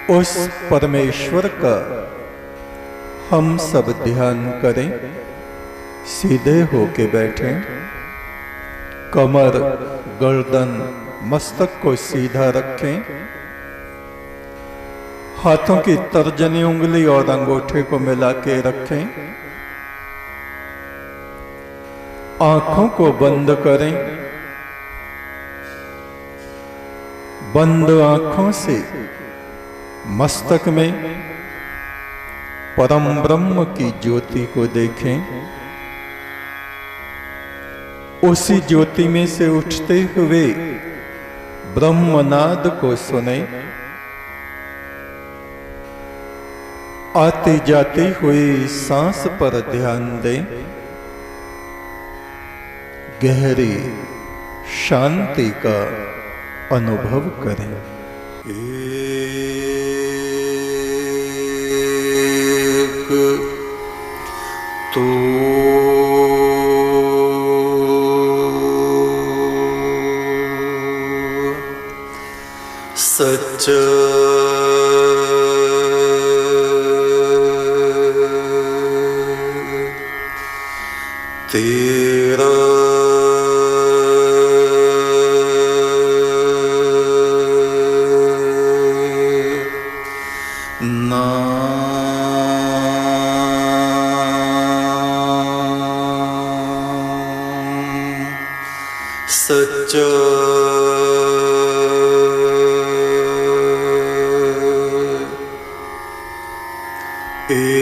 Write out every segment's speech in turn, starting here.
उस परमेश्वर का हम सब ध्यान करें, सीधे होके बैठें, कमर, गर्दन, मस्तक को सीधा रखें, हाथों की तर्जनी उंगली और अंगूठे को मिला के रखें, आंखों को बंद करें। बंद आंखों से मस्तक में परम ब्रह्म की ज्योति को देखें, उसी ज्योति में से उठते हुए ब्रह्मनाद को सुने, आती जाती हुई सांस पर ध्यान दें, गहरी शांति का अनुभव करें। एक तो सच तेरा सच्चा एक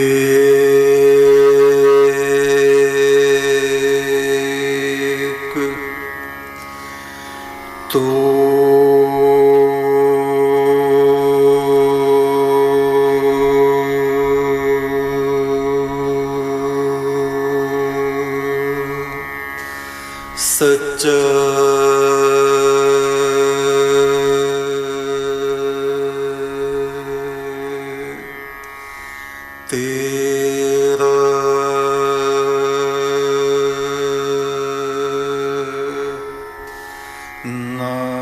तो सच्चा तेरा नाम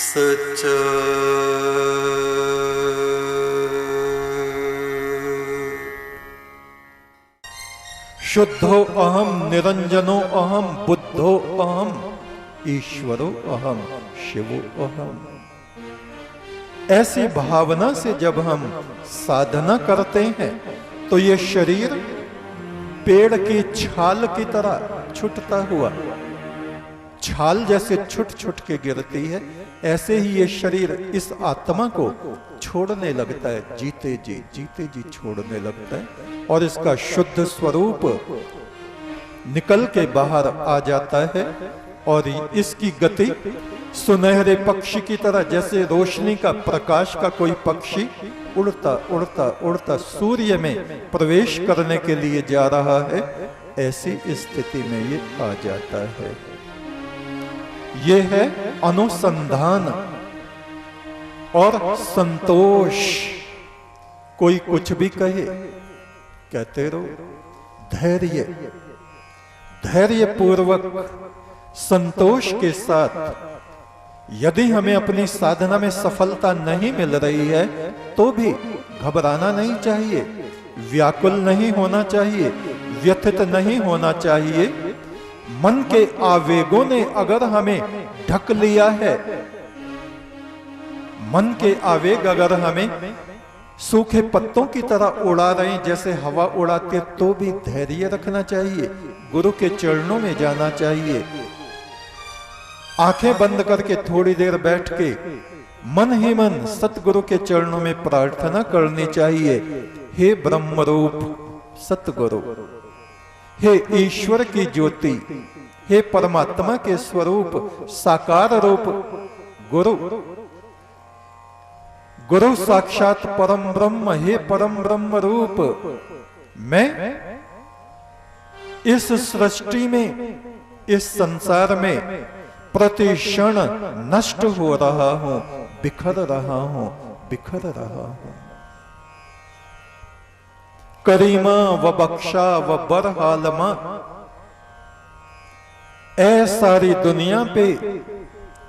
सच्चा शुद्धो अहम निरंजनो अहम बुद्धो अहम ईश्वरो अहम शिवो अहम। ऐसी भावना से जब हम साधना करते हैं तो ये शरीर पेड़ की छाल की तरह छूटता हुआ, छाल जैसे छुट छुट के गिरती है, ऐसे ही ये शरीर इस आत्मा को छोड़ने लगता है, जीते जी छोड़ने लगता है और इसका शुद्ध स्वरूप निकल के बाहर आ जाता है। और इसकी गति सुनहरे पक्षी की तरह, जैसे रोशनी का प्रकाश का कोई पक्षी उड़ता उड़ता उड़ता सूर्य में प्रवेश करने के लिए जा रहा है, ऐसी स्थिति में ये आ जाता है। ये है अनुसंधान और संतोष। कोई कुछ भी कहे, कहते रहो, धैर्य, धैर्य पूर्वक संतोष के साथ। यदि हमें अपनी साधना में सफलता नहीं मिल रही है तो भी घबराना नहीं चाहिए, व्याकुल नहीं होना चाहिए, व्यथित नहीं होना चाहिए। मन के आवेगों ने अगर हमें ढक लिया है, मन के आवेग अगर हमें सूखे पत्तों की तरह उड़ा रहे हैं, जैसे हवा उड़ाते, तो भी धैर्य रखना चाहिए, गुरु के चरणों में जाना चाहिए। आंखें बंद करके थोड़ी देर बैठ के मन ही मन सतगुरु के चरणों में प्रार्थना करनी चाहिए। हे ब्रह्म रूप सतगुरु, हे ईश्वर की ज्योति, हे परमात्मा के स्वरूप साकार रूप गुरु, गुरु साक्षात परम ब्रह्म, हे परम ब्रह्म रूप, मैं इस सृष्टि में, इस संसार में प्रति क्षण नष्ट हो रहा हूं, बिखर रहा हूं, बिखर रहा हूं। करीमा व बख्शा व बरहालमा, ऐ सारी दुनिया पे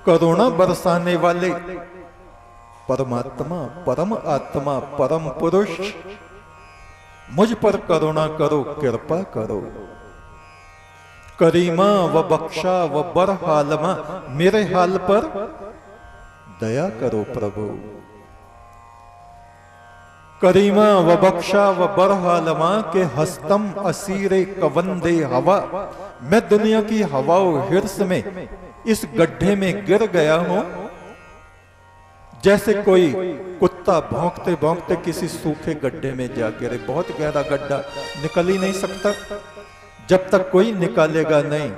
करुणा बरसाने वाले परमात्मा, परम आत्मा, परम पुरुष, मुझ पर करुणा करो, कृपा करो। करीमा व बख्शा व बरहालमा, मेरे हाल पर दया करो प्रभु। करीमा व बख्शा व बरहालमा के हस्तम असीरे कवंदे हवा, मैं दुनिया की हवाओं हिर्स में इस गड्ढे में गिर गया हूं, जैसे कोई कुत्ता भौंकते भौंकते किसी सूखे गड्ढे में जा गिरे। बहुत गहरा गड्ढा, निकल ही नहीं सकता जब तक कोई निकालेगा नहीं।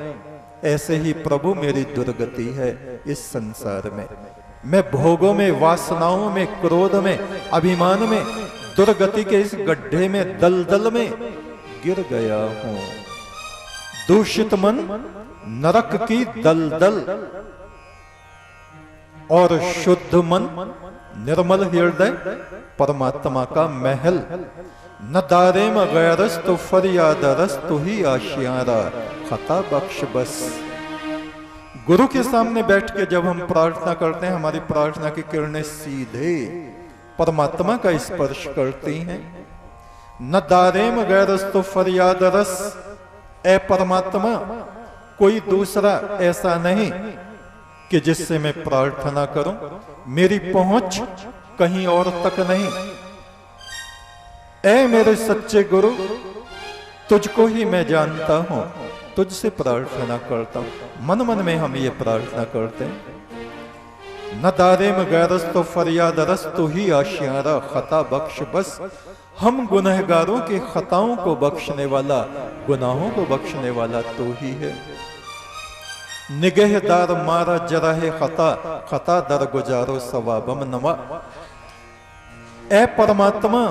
ऐसे ही प्रभु मेरी दुर्गति है इस संसार में। मैं भोगों में, वासनाओं में, क्रोध में, अभिमान में, दुर्गति के इस गड्ढे में, दलदल में गिर गया हूं। दूषित मन नरक की दलदल और शुद्ध मन निर्मल हृदय परमात्मा का महल। न दारे में गैरस तो फरियाद रस तो ही आशियारा, खता बख्श बस। गुरु के सामने बैठ के जब हम प्रार्थना करते हैं, हमारी प्रार्थना की किरणें सीधे परमात्मा का स्पर्श करती हैं। न दारे में गैरस तो फरियाद रस, ए परमात्मा कोई दूसरा ऐसा नहीं कि जिससे मैं प्रार्थना करूं, मेरी पहुंच कहीं और तक नहीं। ऐ मेरे सच्चे गुरु, तुझको ही मैं जानता हूं, तुझसे प्रार्थना करता हूं। मन मन में हम ये प्रार्थना करते हैं। न दारे में गैरस तो फरियाद रस तो ही आशियारा, खता बख्श बस। हम गुनहगारों के खताओं को बख्शने वाला, गुनाहों को बख्शने वाला तो ही है। निगहदार मारा जराहे खता, खता दर गुजारो सवाबम नवा। ए परमात्मा,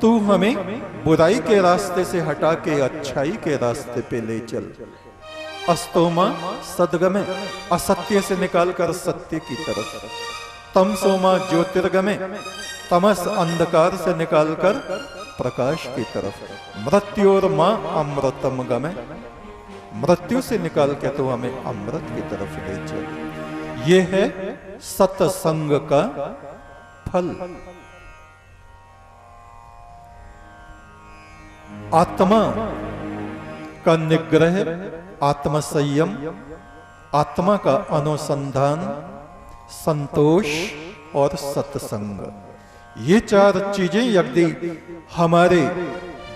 तू हमें बुराई के रास्ते से हटा के अच्छाई के रास्ते पे ले चल। अस्तोमा सदगमे, असत्य से निकालकर सत्य की तरफ। तमसोमा ज्योतिर्गमे, तमस अंधकार से निकालकर प्रकाश की तरफ। मृत्योर मां अमृतम गमे, मृत्यु से निकाल के तो हमें अमृत की तरफ ले चल। ये है सत्संग का फल। आत्मा का निग्रह, आत्म संयम, आत्मा का अनुसंधान, संतोष और सत्संग, ये चार चीजें यदि हमारे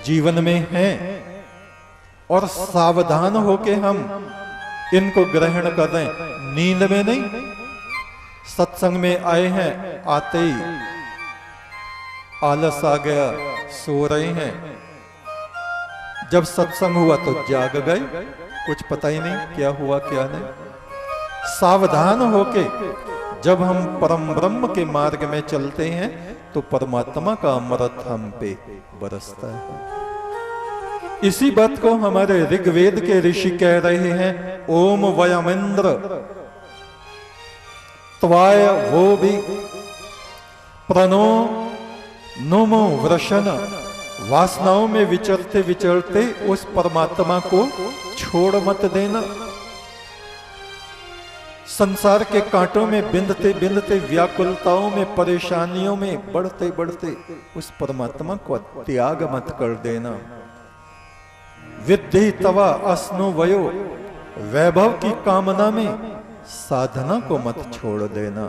जीवन में हैं और सावधान होके हम इनको ग्रहण कर रहे हैं, नींद में नहीं, सत्संग में आए हैं, आते ही आलस आ गया, सो रहे हैं, जब सत्संग हुआ तो जाग गए, कुछ पता ही नहीं क्या हुआ क्या नहीं। सावधान होके जब हम परम ब्रह्म के मार्ग में चलते हैं तो परमात्मा का अमृत हम पे बरसता है। इसी बात को हमारे ऋग्वेद के ऋषि कह रहे हैं, ओम वयमिंद्र त्वाय वो भी प्रणो नुमो वृषण। वासनाओं में विचरते विचरते उस परमात्मा को छोड़ मत देना। संसार के कांटों में बिंदते बिंदते, व्याकुलताओं में, परेशानियों में बढ़ते बढ़ते उस परमात्मा को त्याग मत कर देना। विद्धि तवा अस्नु वयो, वैभव की कामना में साधना को मत छोड़ देना।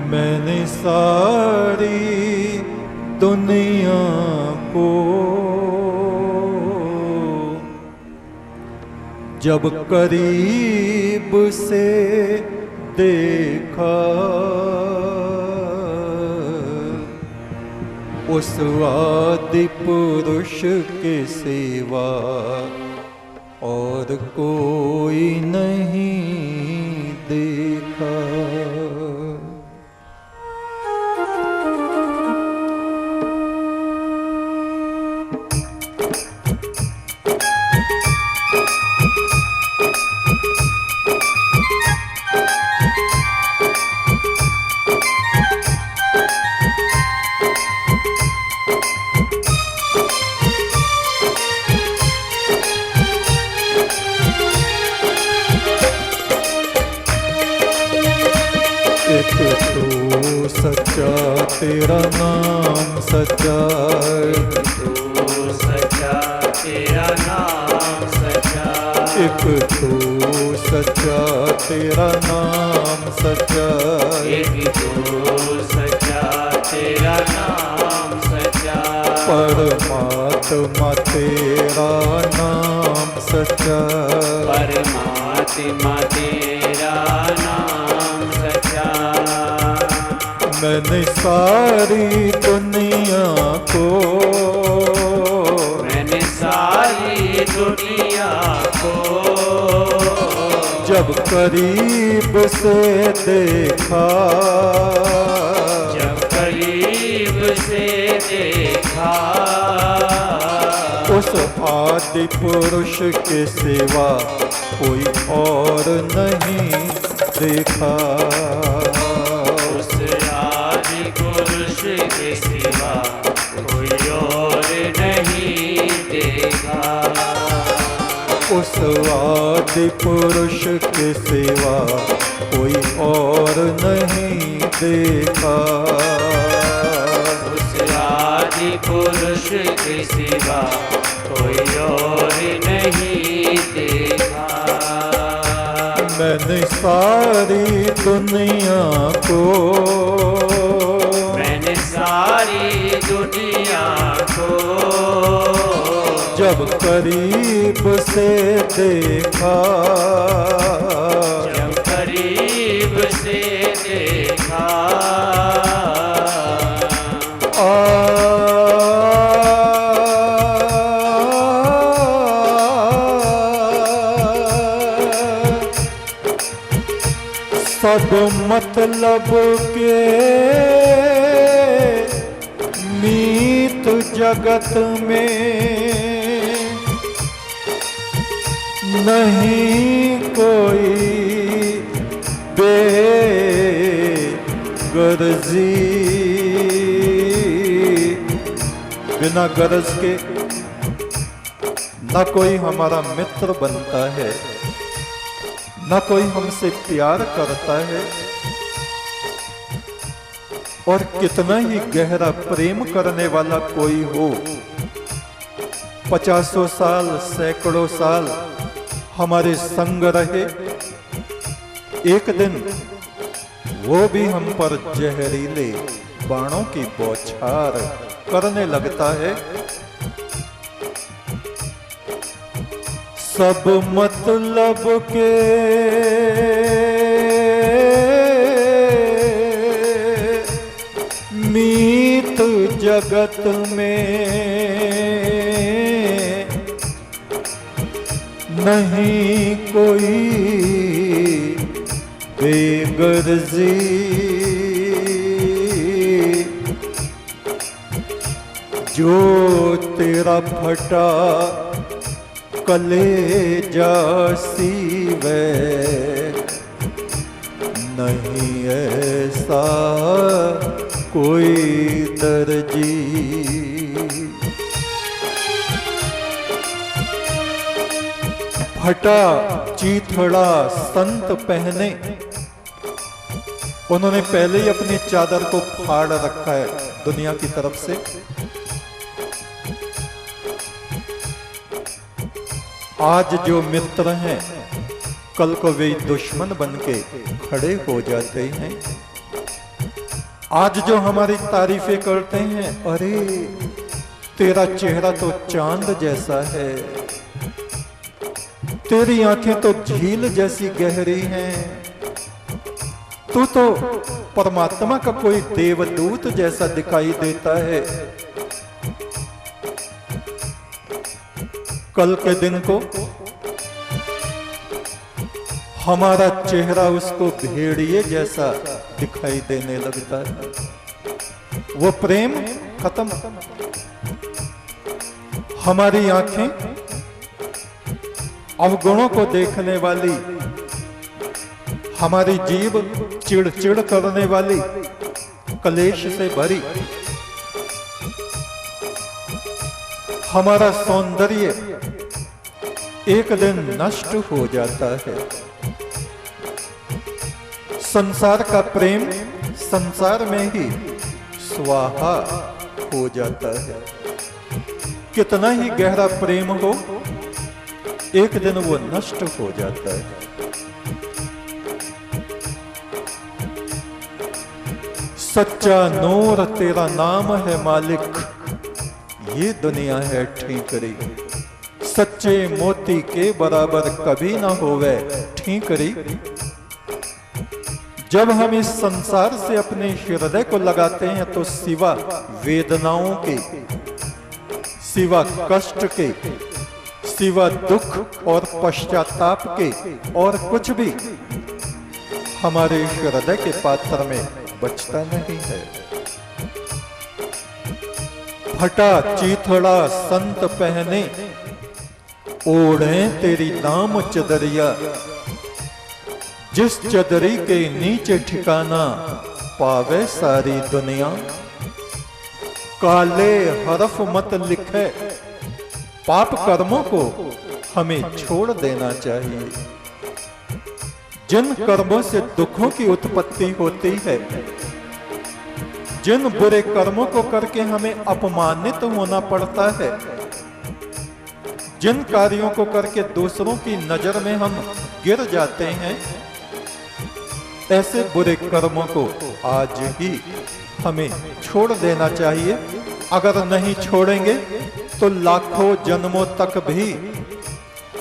मैंने सारी दुनिया को जब करीब से देखा, उस आदि पुरुष के सिवा और कोई नहीं देखा। एक तू सच्चा तेरा नाम सच्चा, तू सच्चा तेरा नाम सच्चा, एक तू सच्चा तेरा नाम सच्चा, एक तू सच्चा तेरा नाम सच्चा, परमात्मा तेरा नाम सच्चा, परमात्मा तेरा नाम सच्चा। मैंने सारी दुनिया को, मैंने सारी दुनिया को जब करीब से देखा, जब करीब से देखा, उस आदि पुरुष के सिवा कोई और नहीं देखा, उस आदि पुरुष के सिवा कोई और नहीं देखा, उस आदि पुरुष के सिवा कोई और नहीं देखा, उस आदि पुरुष के सिवा कोई और नहीं देखा। मैंने सारी दुनिया को, मैंने सारी दुनिया को जब करीब से देखा, जब करीब से देखा, सब मतलब के मीत जगत में नहीं कोई बेगर्जी, बिना गरज के न कोई हमारा मित्र बनता है, न कोई हमसे प्यार करता है, और कितना ही गहरा प्रेम करने वाला कोई हो, 50 साल सैकड़ों साल हमारे संग रहे, एक दिन वो भी हम पर जहरीले बाणों की बौछार करने लगता है। सब मतलब के मीत जगत में नहीं कोई बेगर्जी, जो तेरा फटा कलेजा सीवे नहीं ऐसा कोई दर्जी। फटा चीथड़ा संत पहने, उन्होंने पहले ही अपनी चादर को फाड़ रखा है दुनिया की तरफ से। आज जो मित्र हैं कल को वे दुश्मन बनके खड़े हो जाते हैं। आज जो हमारी तारीफें करते हैं, अरे तेरा चेहरा तो चांद जैसा है, तेरी आंखें तो झील जैसी गहरी हैं, तू तो परमात्मा का कोई देवदूत जैसा दिखाई देता है। कल के दिन को हमारा चेहरा उसको भेड़िए जैसा दिखाई देने लगता है। वो प्रेम खत्म। हमारी आंखें अवगुणों को देखने वाली, हमारी जीभ चिड़चिड़ करने वाली, कलेश से भरी, हमारा सौंदर्य एक दिन नष्ट हो जाता है। संसार का प्रेम संसार में ही स्वाहा हो जाता है। कितना ही गहरा प्रेम हो, एक दिन वो नष्ट हो जाता है। सच्चा नूर तेरा नाम है मालिक, ये दुनिया है ठीकरी। सच्चे मोती के बराबर कभी ना होवे ठीकरी। जब हम इस संसार से अपने हृदय को लगाते हैं तो सिवा वेदनाओं के, सिवा कष्ट के, सिवा दुख और पश्चाताप के और कुछ भी हमारे हृदय के पात्र में बचता नहीं है। फटा चीथड़ा संत पहने, ओढ़े तेरी नाम चदरिया। जिस चदरी के नीचे ठिकाना पावे सारी दुनिया। काले हरफ मत लिखे, पाप कर्मों को हमें छोड़ देना चाहिए। जिन कर्मों से दुखों की उत्पत्ति होती है, जिन बुरे कर्मों को करके हमें अपमानित होना पड़ता है, जिन कार्यों को करके दूसरों की नजर में हम गिर जाते हैं, ऐसे बुरे कर्मों को आज ही हमें छोड़ देना चाहिए। अगर नहीं छोड़ेंगे तो लाखों जन्मों तक भी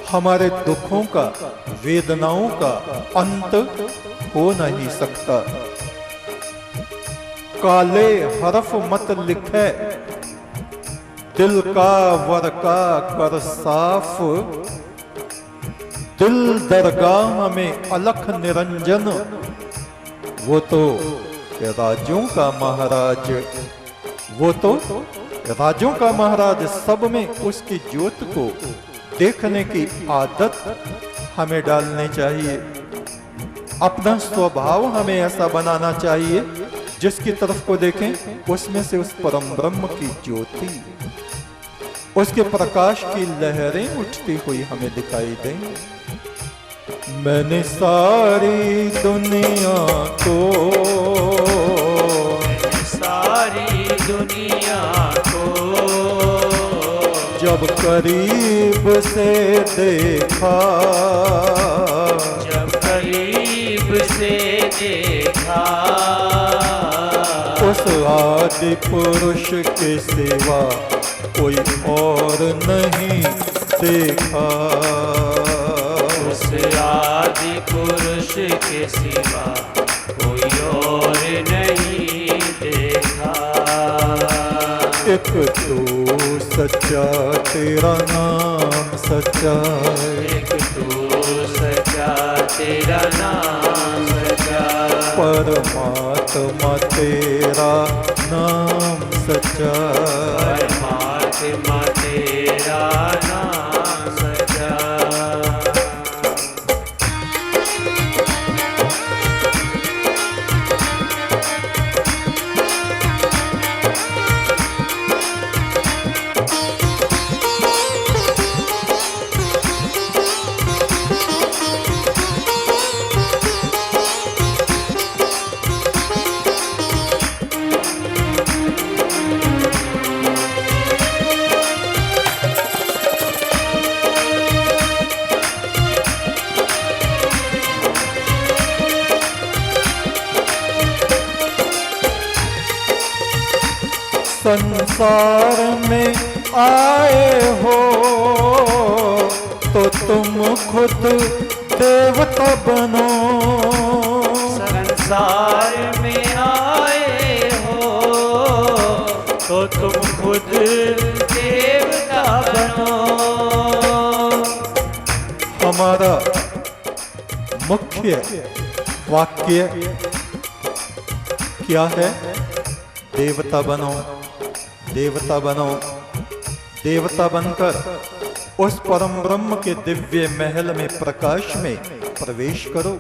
हमारे दुखों का, वेदनाओं का अंत हो नहीं सकता। काले हरफ मत लिखे, दिल का वर्का कर साफ। दिल दरगाह में अलख निरंजन, वो तो राजों का महाराज, वो तो राजों का महाराज। सब में उसकी ज्योत को देखने की आदत हमें डालनी चाहिए। अपना स्वभाव हमें ऐसा बनाना चाहिए, जिसकी तरफ को देखें उसमें से उस परम ब्रह्म की ज्योति, उसके प्रकाश की लहरें उठती हुई हमें दिखाई दें। मैंने सारी दुनिया को, सारी दुनिया को जब करीब से देखा, जब करीब से देखा, उस आदि पुरुष के सिवा कोई और नहीं देखा। उस आदि पुरुष के सिवा कोई और नहीं देखा। एक तू सच्चा, तेरा नाम सच्चा। एक तू सच्चा, तेरा नाम सच्चा। परमात्मा तेरा नाम सच्चा। परमात्मा तेरा नाम सच्चा। संसार में आए हो तो तुम खुद देवता बनो। संसार में आए हो तो तुम खुद देवता बनो। हमारा मुख्य वाक्य क्या है? देवता बनो, देवता बनो। देवता बनकर उस परम ब्रह्म के दिव्य महल में, प्रकाश में प्रवेश करो।